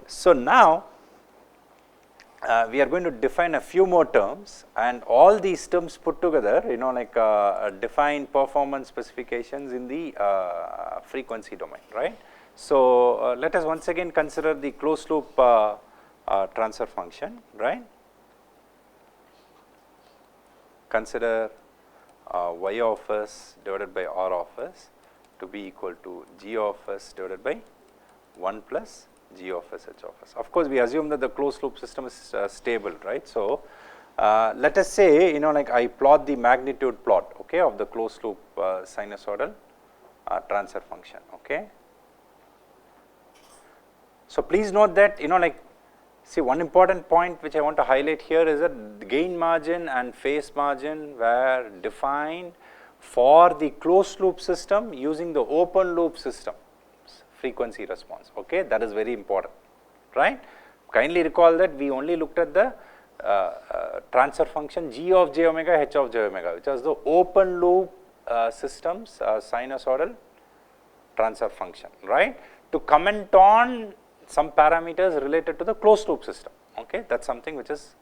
So now we are going to define a few more terms, and all these terms put together, like define performance specifications in the frequency domain, right. So let us once again consider the closed loop transfer function, right. Consider y of s divided by r of s to be equal to g of s divided by 1 plus g of s h of s. Of course, we assume that the closed loop system is stable, right. So let us say, like I plot the magnitude plot, okay, of the closed loop sinusoidal transfer function, okay. So please note that, like, see, one important point which I want to highlight here is that the gain margin and phase margin were defined for the closed loop system using the open loop system frequency response, okay. That is very important, right. Kindly recall that we only looked at the transfer function g of j omega h of j omega, which was the open loop systems sinusoidal transfer function, right. To comment on some parameters related to the closed loop system, okay. That is something which is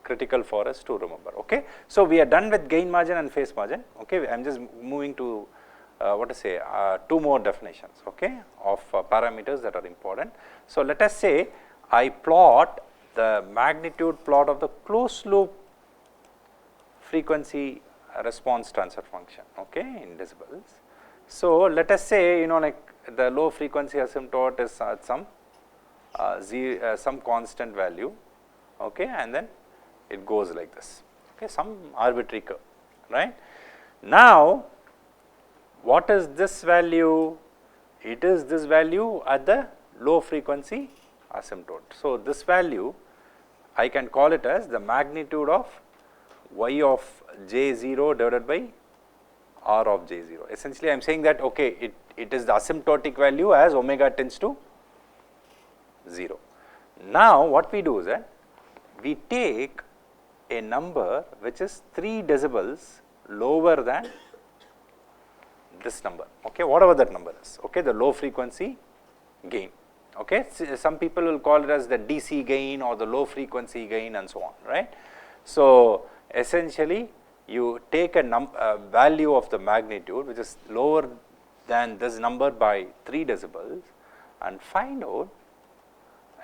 critical for us to remember, okay. So we are done with gain margin and phase margin, okay. I am just moving to what to say, two more definitions, okay, of parameters that are important. So let us say I plot the magnitude plot of the closed loop frequency response transfer function, okay, in decibels. So let us say, like the low frequency asymptote is at some constant value, okay, and then it goes like this, okay, some arbitrary curve, right. Now what is this value? It is this value at the low frequency asymptote. So this value I can call it as the magnitude of y of j0 divided by r of j0. Essentially I am saying that, okay, it is the asymptotic value as omega tends to 0. Now what we do is that we take a number which is 3 decibels lower than this number, okay, whatever that number is, okay, the low frequency gain, okay. Some people will call it as the DC gain or the low frequency gain and so on, right. So essentially you take a value of the magnitude which is lower than this number by 3 decibels and find out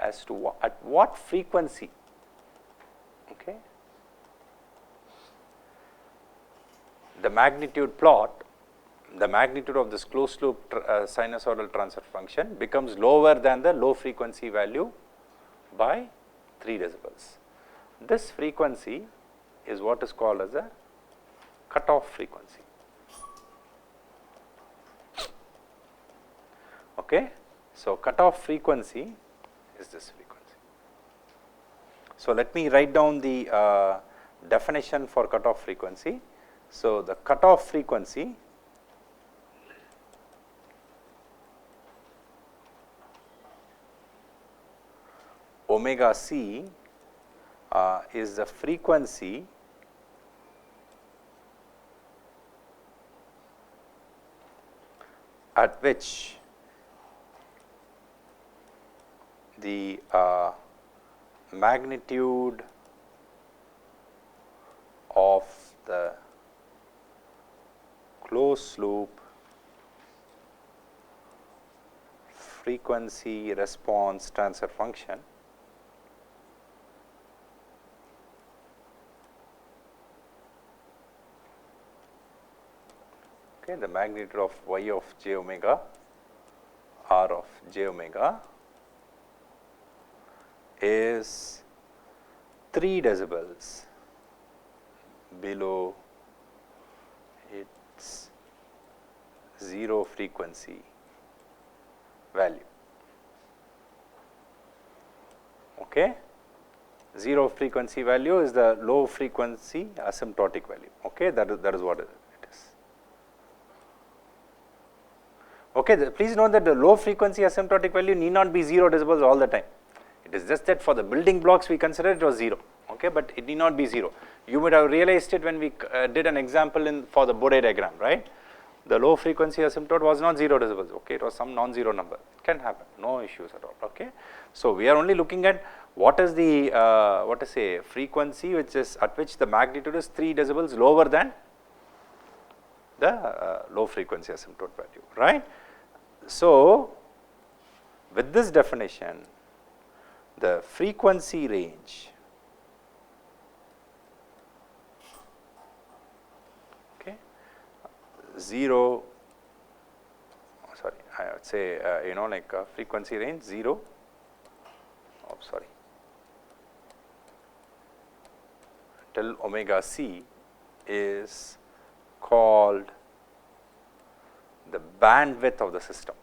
as to at what frequency, okay, the magnitude plot, the magnitude of this closed loop sinusoidal transfer function becomes lower than the low frequency value by 3 decibels. This frequency is what is called as a cutoff frequency, okay. So cutoff frequency is this frequency. So let me write down the definition for cutoff frequency. So the cutoff frequency omega c is the frequency at which the magnitude of the closed loop frequency response transfer function okay, the magnitude of y of j omega r of j omega is 3 decibels below its 0 frequency value, okay. 0 frequency value is the low frequency asymptotic value, okay, that is what it is, okay. Please note that the low frequency asymptotic value need not be 0 decibels all the time. It is just that for the building blocks we considered it was 0, okay, but it need not be 0. You would have realized it when we did an example for the Bode diagram, right. the low frequency asymptote was not 0 decibels, okay, it was some non-zero number, it can happen, no issues at all, okay. So we are only looking at what is the what to say frequency which is at which the magnitude is 3 decibels lower than the low frequency asymptote value, right. So with this definition, the frequency range, okay, 0, sorry, I would say you know, like frequency range 0, oh sorry, till omega c is called the bandwidth of the system.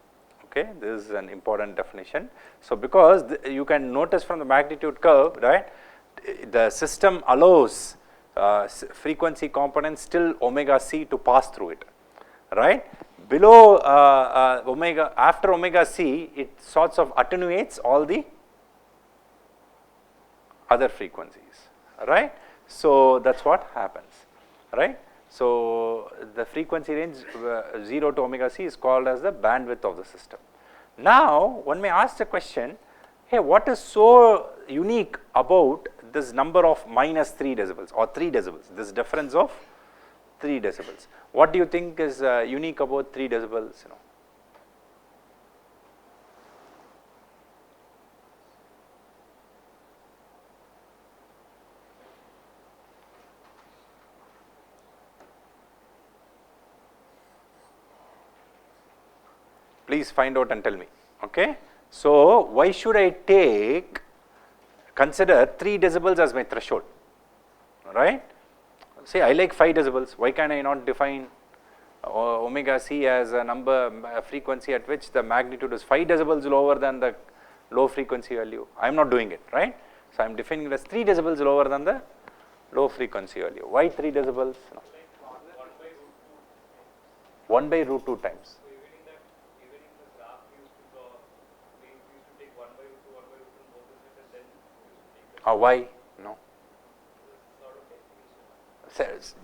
Okay, this is an important definition. So because you can notice from the magnitude curve, right, the system allows frequency components till omega c to pass through it, right. Below omega, after omega c, it sorts of attenuates all the other frequencies, right. So that's what happens, right. So the frequency range 0 to omega c is called as the bandwidth of the system. Now one may ask the question, hey, what is so unique about this number of minus 3 decibels or 3 decibels, this difference of 3 decibels? What do you think is unique about 3 decibels? You know? Please find out and tell me, okay. So why should I consider 3 decibels as my threshold, right? Say I like 5 decibels, why can I not define omega c as a number, a frequency at which the magnitude is 5 decibels lower than the low frequency value? I am not doing it, right? So I am defining it as 3 decibels lower than the low frequency value. Why 3 decibels? No. 1 by root 2 times. Why? No.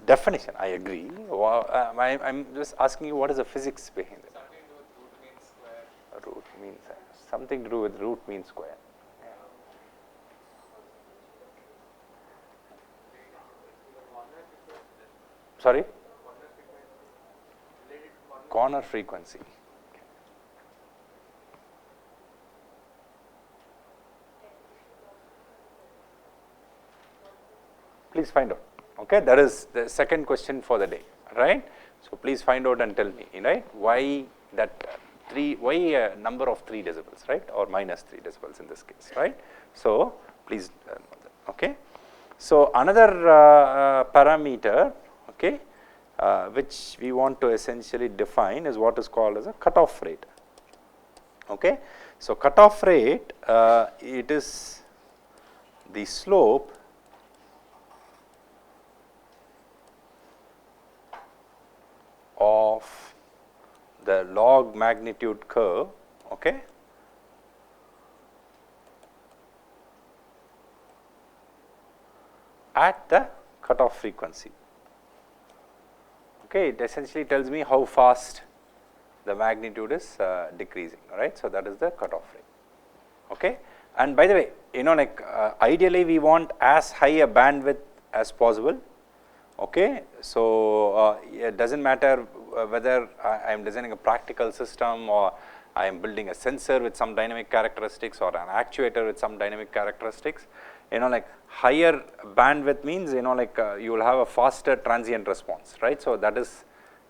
Definition, I agree. I'm just asking you what is the physics behind it. Root means something to do with root means square. Sorry? Corner frequency. Please find out, okay, that is the second question for the day, right. So please find out and tell me, right, why that why a number of 3 decibels, right, or minus 3 decibels in this case, right. So please okay. So another parameter, okay, which we want to essentially define is what is called as a cutoff rate, okay. So cutoff rate, it is the slope of the log magnitude curve, okay, at the cutoff frequency. Okay, it essentially tells me how fast the magnitude is decreasing, right. So that is the cutoff rate, okay. And by the way, you know, like ideally we want as high a bandwidth as possible. Okay, so it does not matter whether I am designing a practical system or I am building a sensor with some dynamic characteristics or an actuator with some dynamic characteristics. You know, like higher bandwidth means, you know, like you will have a faster transient response, right. So that is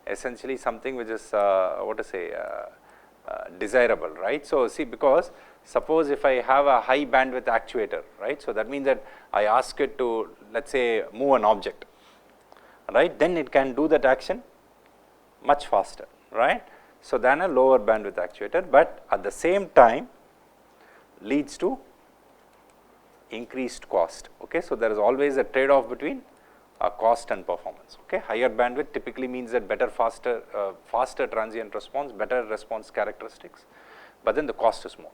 essentially something which is what to say desirable, right. So see, because suppose if I have a high bandwidth actuator, right, so that means that I ask it to, let us say, move an object, right, then it can do that action much faster, right. So than a lower bandwidth actuator, but at the same time leads to increased cost, okay. So there is always a trade off between cost and performance, okay. Higher bandwidth typically means that better, faster transient response, better response characteristics, but then the cost is more,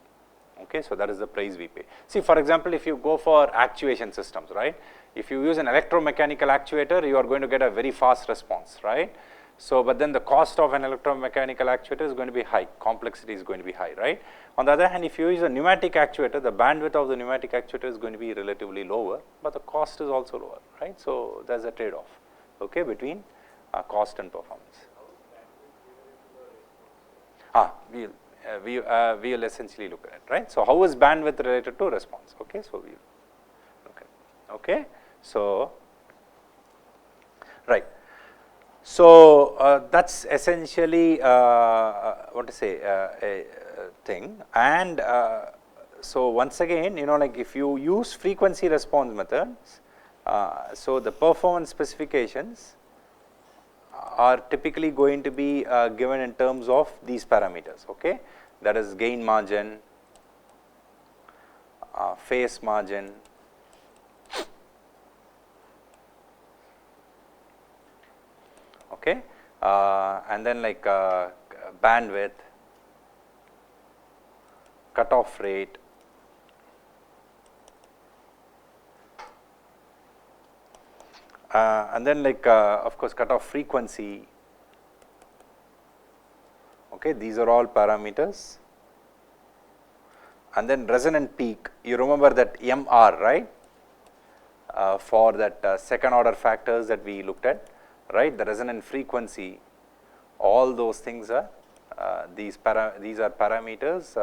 okay. So that is the price we pay. See, for example, if you go for actuation systems, right, if you use an electromechanical actuator, you are going to get a very fast response, right. So, but then the cost of an electromechanical actuator is going to be high, complexity is going to be high, right. On the other hand, if you use a pneumatic actuator, the bandwidth of the pneumatic actuator is going to be relatively lower, but the cost is also lower, right. So, there is a trade off, okay, between cost and performance. We will essentially look at it, right. So, how is bandwidth related to response? Okay, so we will look at it. Okay, so right. So, that is essentially what to say a thing, and so once again, you know, like if you use frequency response methods, so the performance specifications are typically going to be given in terms of these parameters, okay, that is gain margin, phase margin, okay, and then like bandwidth, cutoff rate, and then like of course cutoff frequency, okay, these are all parameters, and then resonant peak, you remember that MR, right, for that second order factors that we looked at, right, the resonant frequency, all those things are these are parameters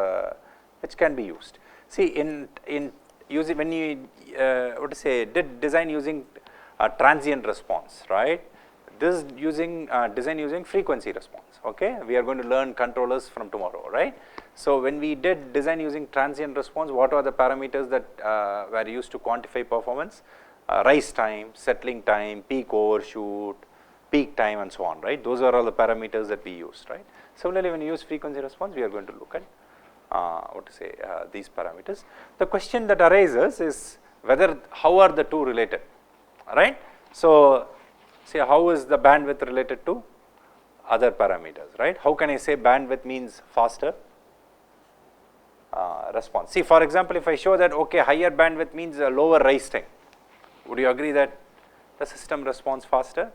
which can be used. See, in using, when you what to say, did design using transient response, right, this using design using frequency response, okay, we are going to learn controllers from tomorrow, right. So, when we did design using transient response, what are the parameters that were used to quantify performance? Rise time, settling time, peak overshoot, peak time, and so on, right, those are all the parameters that we used, right. Similarly, when you use frequency response, we are going to look at what to say these parameters. The question that arises is whether, how are the two related, right. So, see, how is the bandwidth related to other parameters, right. How can I say bandwidth means faster response? See, for example, if I show that, okay, higher bandwidth means a lower rise time, would you agree that the system responds faster?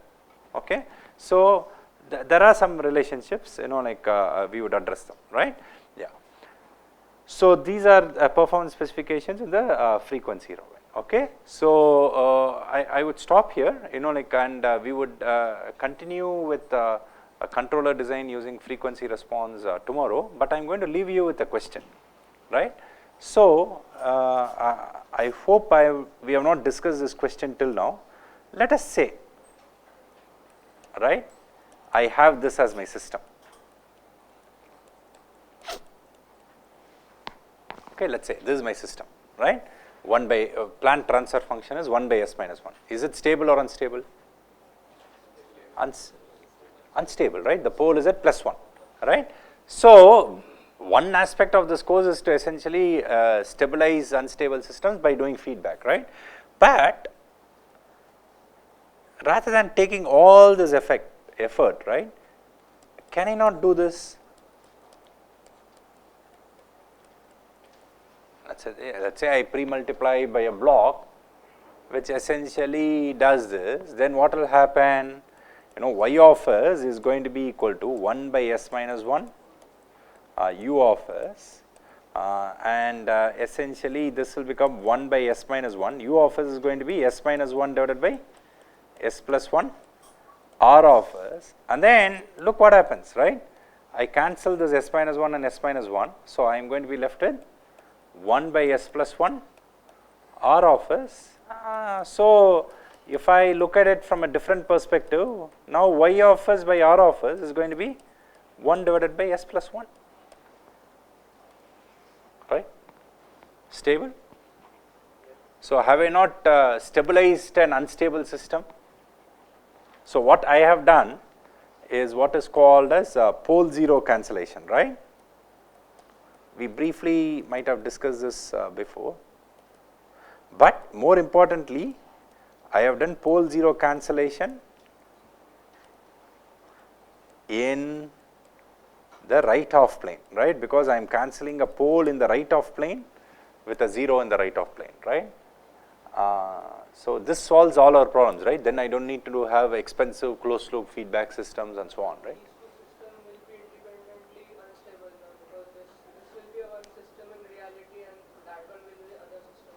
Okay. So, there are some relationships, you know, like we would address them, right. Yeah. So, these are performance specifications in the frequency domain. Okay. So, I would stop here, you know, like, and we would continue with a controller design using frequency response tomorrow, but I am going to leave you with a question, right. So, I hope we have not discussed this question till now. Let us say, right, I have this as my system. Okay, let us say this is my system, right. 1 by plant transfer function is 1 by s minus 1. Is it stable or unstable? Unstable, right. The pole is at +1, right. So, one aspect of this course is to essentially stabilize unstable systems by doing feedback, right. But rather than taking all this effort, right, can I not do this? Let's say I pre-multiply by a block which essentially does this, then what will happen? You know, y of s is going to be equal to 1 by s minus 1 u of s, and essentially this will become 1 by s minus 1, u of s is going to be s minus 1 divided by s plus 1 r of s, and then look what happens, right. I cancel this s minus 1 and s minus 1, so I am going to be left with 1 by s plus 1 r of s. So, if I look at it from a different perspective, now y of s by r of s is going to be 1 divided by s plus 1, right, stable. So, have I not stabilized an unstable system? So, what I have done is what is called as pole zero cancellation, right. We briefly might have discussed this before, but more importantly, I have done pole zero cancellation in the right of plane, right, because I am cancelling a pole in the right of plane with a 0 in the right of plane, right. So this solves all our problems, right? Then I don't need to have expensive closed loop feedback systems and so on, right? System will be independently unstable now, because this will be one system in reality and that one will be other system.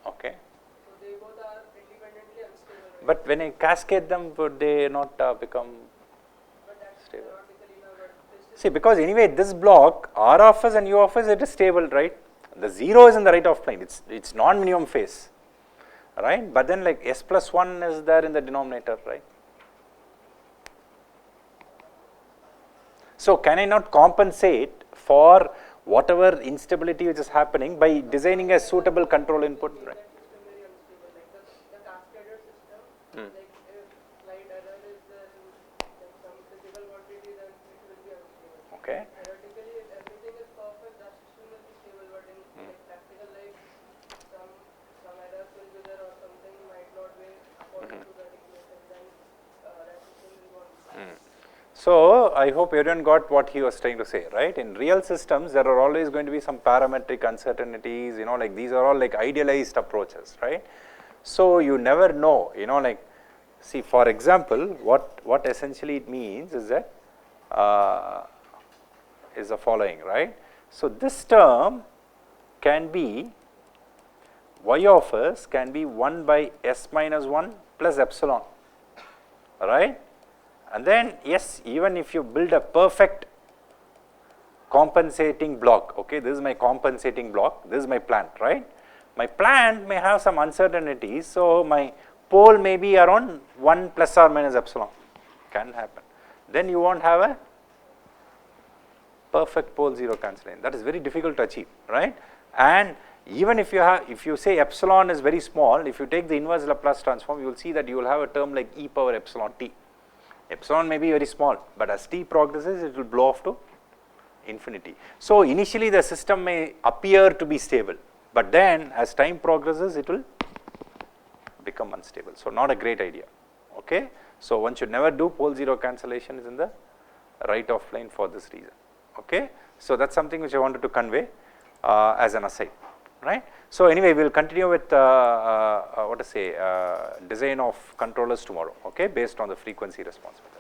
Okay. So they both are independently unstable. Right? But when I cascade them, would they not become stable? See, because anyway this block R of s and U of s, it is stable, right? The 0 is in the right of plane, it's non-minimum phase, right? But then like s plus 1 is there in the denominator, right? So can I not compensate for whatever instability which is happening by designing a suitable control input, right? The cascaded system, like if slight error is there in like some physical quantity, then it will be unstable. Okay. Theoretically, if everything is perfect, that system will be stable, but in like practical life, some errors will be there or something might not be according to that equation, then that system will go unstable. So I hope everyone got what he was trying to say, right? In real systems, there are always going to be some parametric uncertainties, like these are all like idealized approaches, right? So you never know, like, see, for example, what essentially it means is that is the following, right? So this term can be y of s can be 1 by s minus 1 plus epsilon, right? And then yes, even if you build a perfect compensating block, okay, this is my compensating block, this is my plant, right? My plant may have some uncertainties, so my pole may be around 1 plus or minus epsilon, can happen. Then you won't have a perfect pole 0 cancellation. That is very difficult to achieve, right? And even if you say epsilon is very small, if you take the inverse Laplace transform, you will see that you will have a term like e power epsilon t. Epsilon may be very small, but as t progresses, it will blow off to infinity. So initially the system may appear to be stable, but then as time progresses, it will become unstable. So not a great idea, okay? So one should never do pole 0 cancellation is in the right of plane for this reason, okay? So that's something which I wanted to convey as an aside, right? So anyway, we will continue with design of controllers tomorrow, okay, based on the frequency response method.